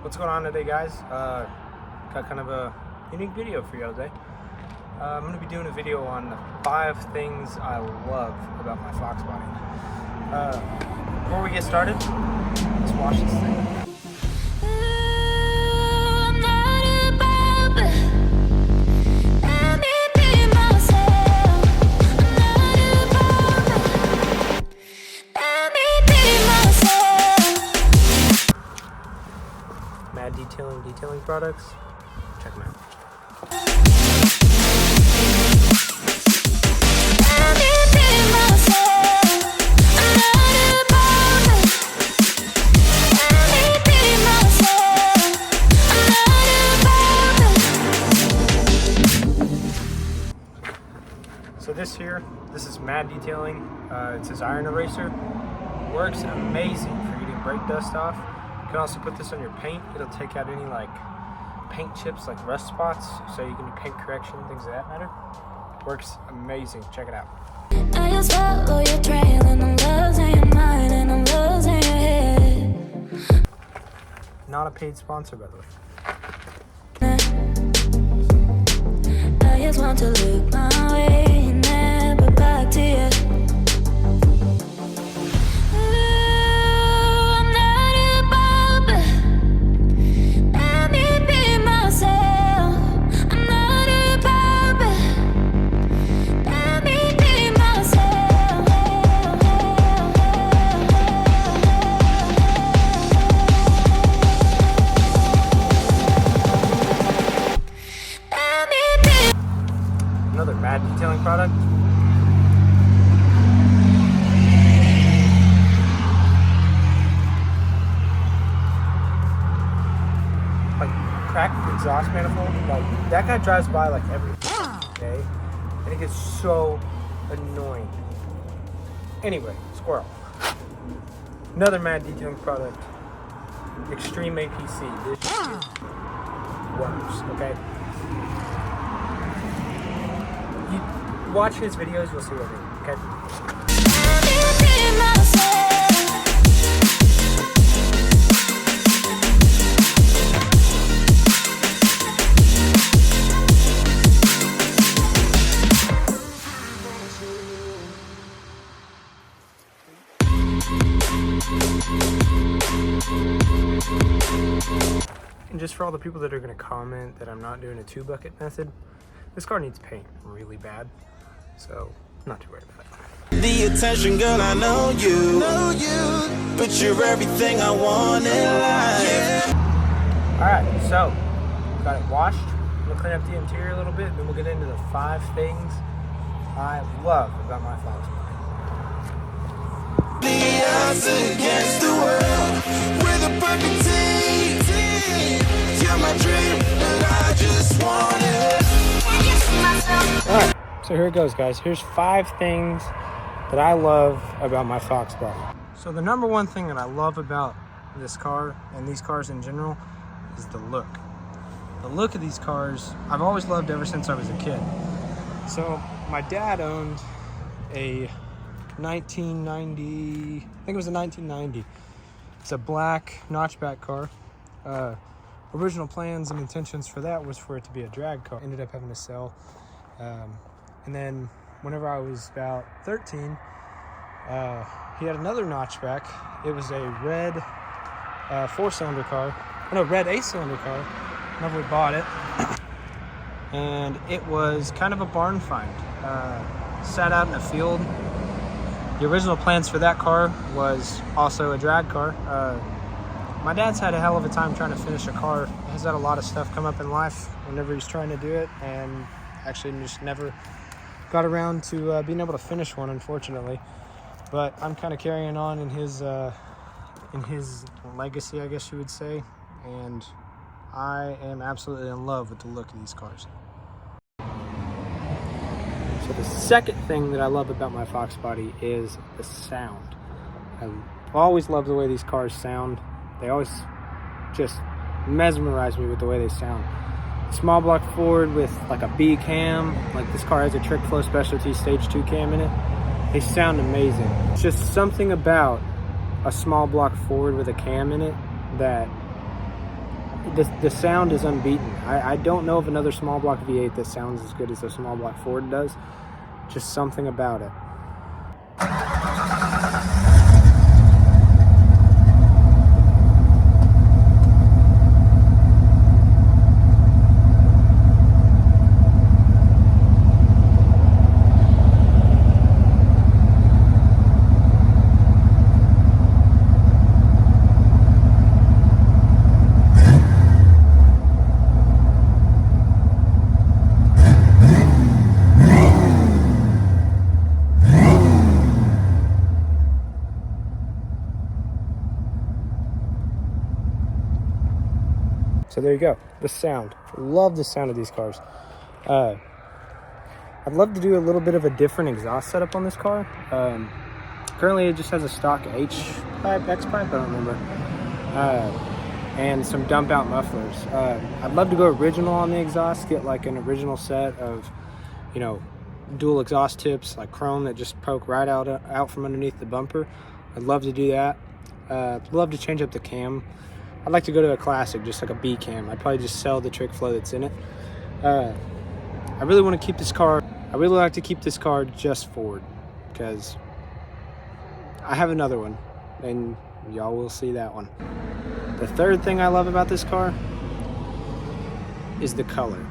What's going on today, guys? Got kind of a unique video for you today. I'm going to be doing a video on the 5 things I love about my Foxbody. Before we get started, let's watch this thing. Mad detailing products. Check them out. So this is Mad Detailing. It's his iron eraser. Works amazing for getting brake dust off. You can also put this on your paint. It'll take out any like paint chips, like rust spots, so you can do paint correction, things of that matter. Works amazing. Check it out. I just follow your trail and I'm losing your mind and I'm losing your head. Not a paid sponsor, by the way. I just want to look my way and never back to you. Another Mad Detailing product. Like cracked exhaust manifold. Like that guy drives by like every day, and it gets so annoying. Anyway, squirrel. Another Mad Detailing product. Extreme APC. This shit works. Okay. You watch his videos, you'll see what I mean, okay? And just for all the people that are going to comment that I'm not doing a 2-bucket method, this car needs paint really bad, so not too worried about it. The attention, girl, I know you, but you're everything I want in life. Alright, so got it washed. I'm gonna clean up the interior a little bit, then we'll get into the 5 things I love about my Foxbody. The odds against the world, we're the perfect team. You're my dream, and I just want it. Alright, so here it goes, guys. Here's 5 things that I love about my Foxbody. So the number one thing that I love about this car, and these cars in general, is the look. The look of these cars, I've always loved ever since I was a kid. So my dad owned a 1990, I think it was a 1990. It's a black notchback car. Original plans and intentions for that was for it to be a drag car. Ended up having to sell. And then whenever I was about 13, he had another notchback. It was a red 4-cylinder car. No, red 8-cylinder car. Whenever we bought it. And it was kind of a barn find. Sat out in a field. The original plans for that car was also a drag car. My dad's had a hell of a time trying to finish a car. He's had a lot of stuff come up in life whenever he's trying to do it, and actually just never got around to being able to finish one, unfortunately. But I'm kind of carrying on in his legacy, I guess you would say, and I am absolutely in love with the look of these cars. So the second thing that I love about my Foxbody is the sound. I've always loved the way these cars sound. They always just mesmerize me with the way they sound. Small block Ford with like a B cam, like this car has a Trick Flow Specialty Stage 2 cam in it. They sound amazing. It's just something about a small block Ford with a cam in it that the sound is unbeaten. I don't know of another small block V8 that sounds as good as the small block Ford does. Just something about it. So there you go, the sound. Love the sound of these cars. I'd love to do a little bit of a different exhaust setup on this car. Currently it just has a stock H-pipe, X-pipe, I don't remember. And some dump out mufflers. I'd love to go original on the exhaust, get like an original set of, you know, dual exhaust tips, like chrome that just poke right out from underneath the bumper. I'd love to do that. I'd love to change up the cam. I'd like to go to a classic, just like a B cam. I'd probably just sell the trick flow that's in it. I really want to keep this car. I really like to keep this car just Ford, because I have another one, and y'all will see that one. The third thing I love about this car is the color.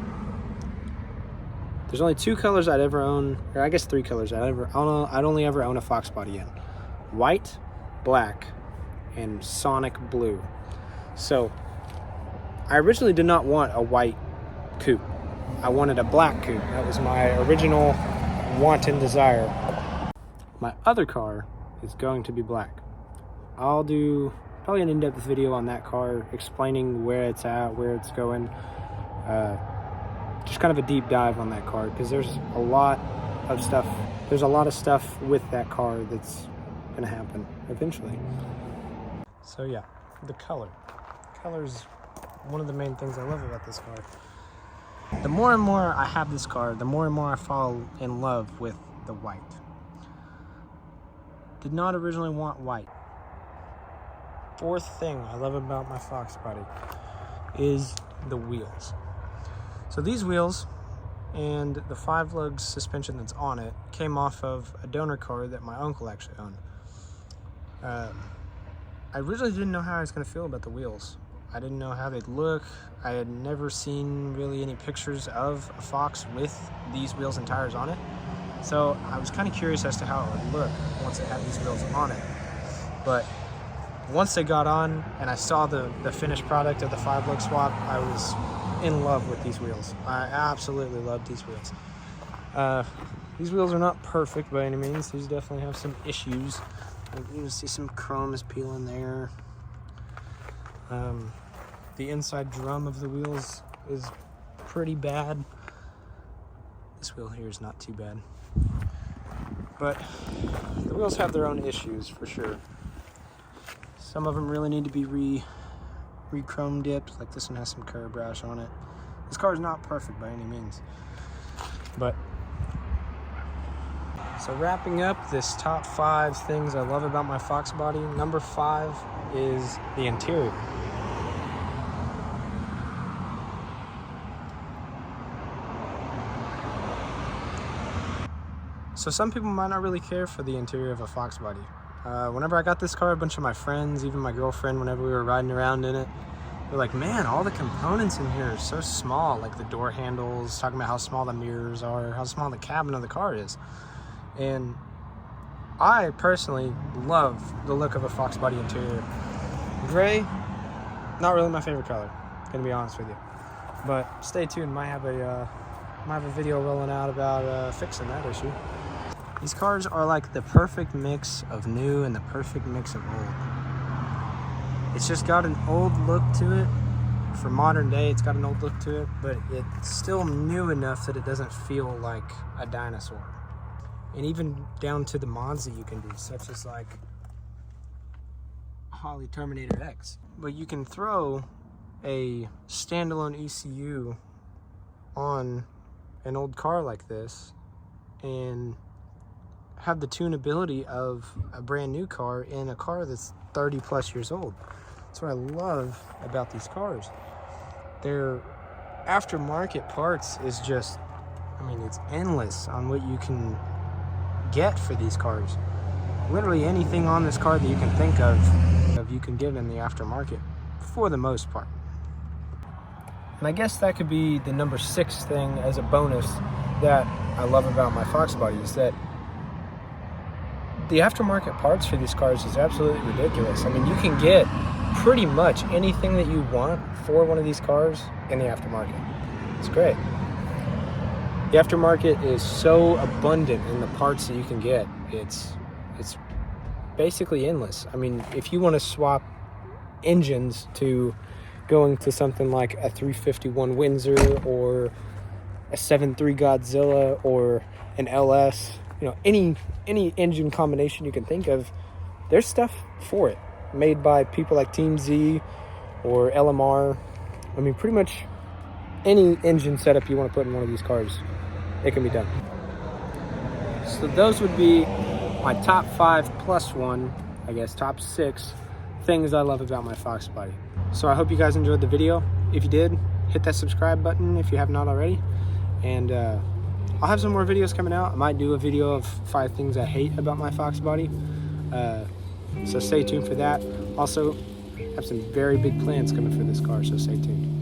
There's only 2 colors I'd ever own, or I guess 3 colors I'd only ever own a Foxbody in: white, black, and sonic blue. So I originally did not want a white coupe. I wanted a black coupe. That was my original want and desire. My other car is going to be black. I'll do probably an in-depth video on that car, explaining where it's at, where it's going. Just kind of a deep dive on that car, because there's a lot of stuff. There's a lot of stuff with that car that's gonna happen eventually. So yeah, the color. Color's one of the main things I love about this car. The more and more I have this car, the more and more I fall in love with the white. Did not originally want white. Fourth thing I love about my Foxbody is the wheels. So these wheels and the 5-lug suspension that's on it came off of a donor car that my uncle actually owned. I originally didn't know how I was going to feel about the wheels. I didn't know how they'd look. I had never seen really any pictures of a Fox with these wheels and tires on it. So I was kind of curious as to how it would look once it had these wheels on it. But once they got on and I saw the finished product of the 5-lug swap, I was in love with these wheels. I absolutely love these wheels. These wheels are not perfect by any means. These definitely have some issues. You can see some chrome is peeling there. The inside drum of the wheels is pretty bad. This wheel here is not too bad. But the wheels have their own issues for sure. Some of them really need to be re-chrome dipped. Like this one has some curb rash on it. This car is not perfect by any means. But so wrapping up this top 5 things I love about my Foxbody, number 5 is the interior. So some people might not really care for the interior of a Foxbody. Whenever I got this car, a bunch of my friends, even my girlfriend, whenever we were riding around in it, they're like, man, all the components in here are so small, like the door handles, talking about how small the mirrors are, how small the cabin of the car is. And I personally love the look of a Foxbody interior. Gray, not really my favorite color, gonna be honest with you. But stay tuned, might have a video rolling out about fixing that issue. These cars are like the perfect mix of new and the perfect mix of old. It's just got an old look to it. For modern day, it's got an old look to it, but it's still new enough that it doesn't feel like a dinosaur. And even down to the mods that you can do, such as like Holley Terminator X. But you can throw a standalone ECU on an old car like this and have the tunability of a brand new car in a car that's 30 plus years old. That's what I love about these cars. their aftermarket parts is just, I mean, it's endless on what you can get for these cars. Literally anything on this car that you can think of you can get in the aftermarket for the most part. And I guess that could be the number 6 thing as a bonus that I love about my Foxbody, is that the aftermarket parts for these cars is absolutely ridiculous. I mean, you can get pretty much anything that you want for one of these cars in the aftermarket. It's great. The aftermarket is so abundant in the parts that you can get. It's basically endless. I mean, if you want to swap engines to going to something like a 351 Windsor or a 7.3 Godzilla or an LS, you know, any engine combination you can think of, there's stuff for it made by people like Team Z or LMR. I mean, pretty much any engine setup you want to put in one of these cars, it can be done. So those would be my top 5 plus 1, I guess top 6 things I love about my Foxbody. So I hope you guys enjoyed the video. If you did, hit that subscribe button if you have not already. And I'll have some more videos coming out. I might do a video of 5 things I hate about my Foxbody. So stay tuned for that. Also, have some very big plans coming for this car, so stay tuned.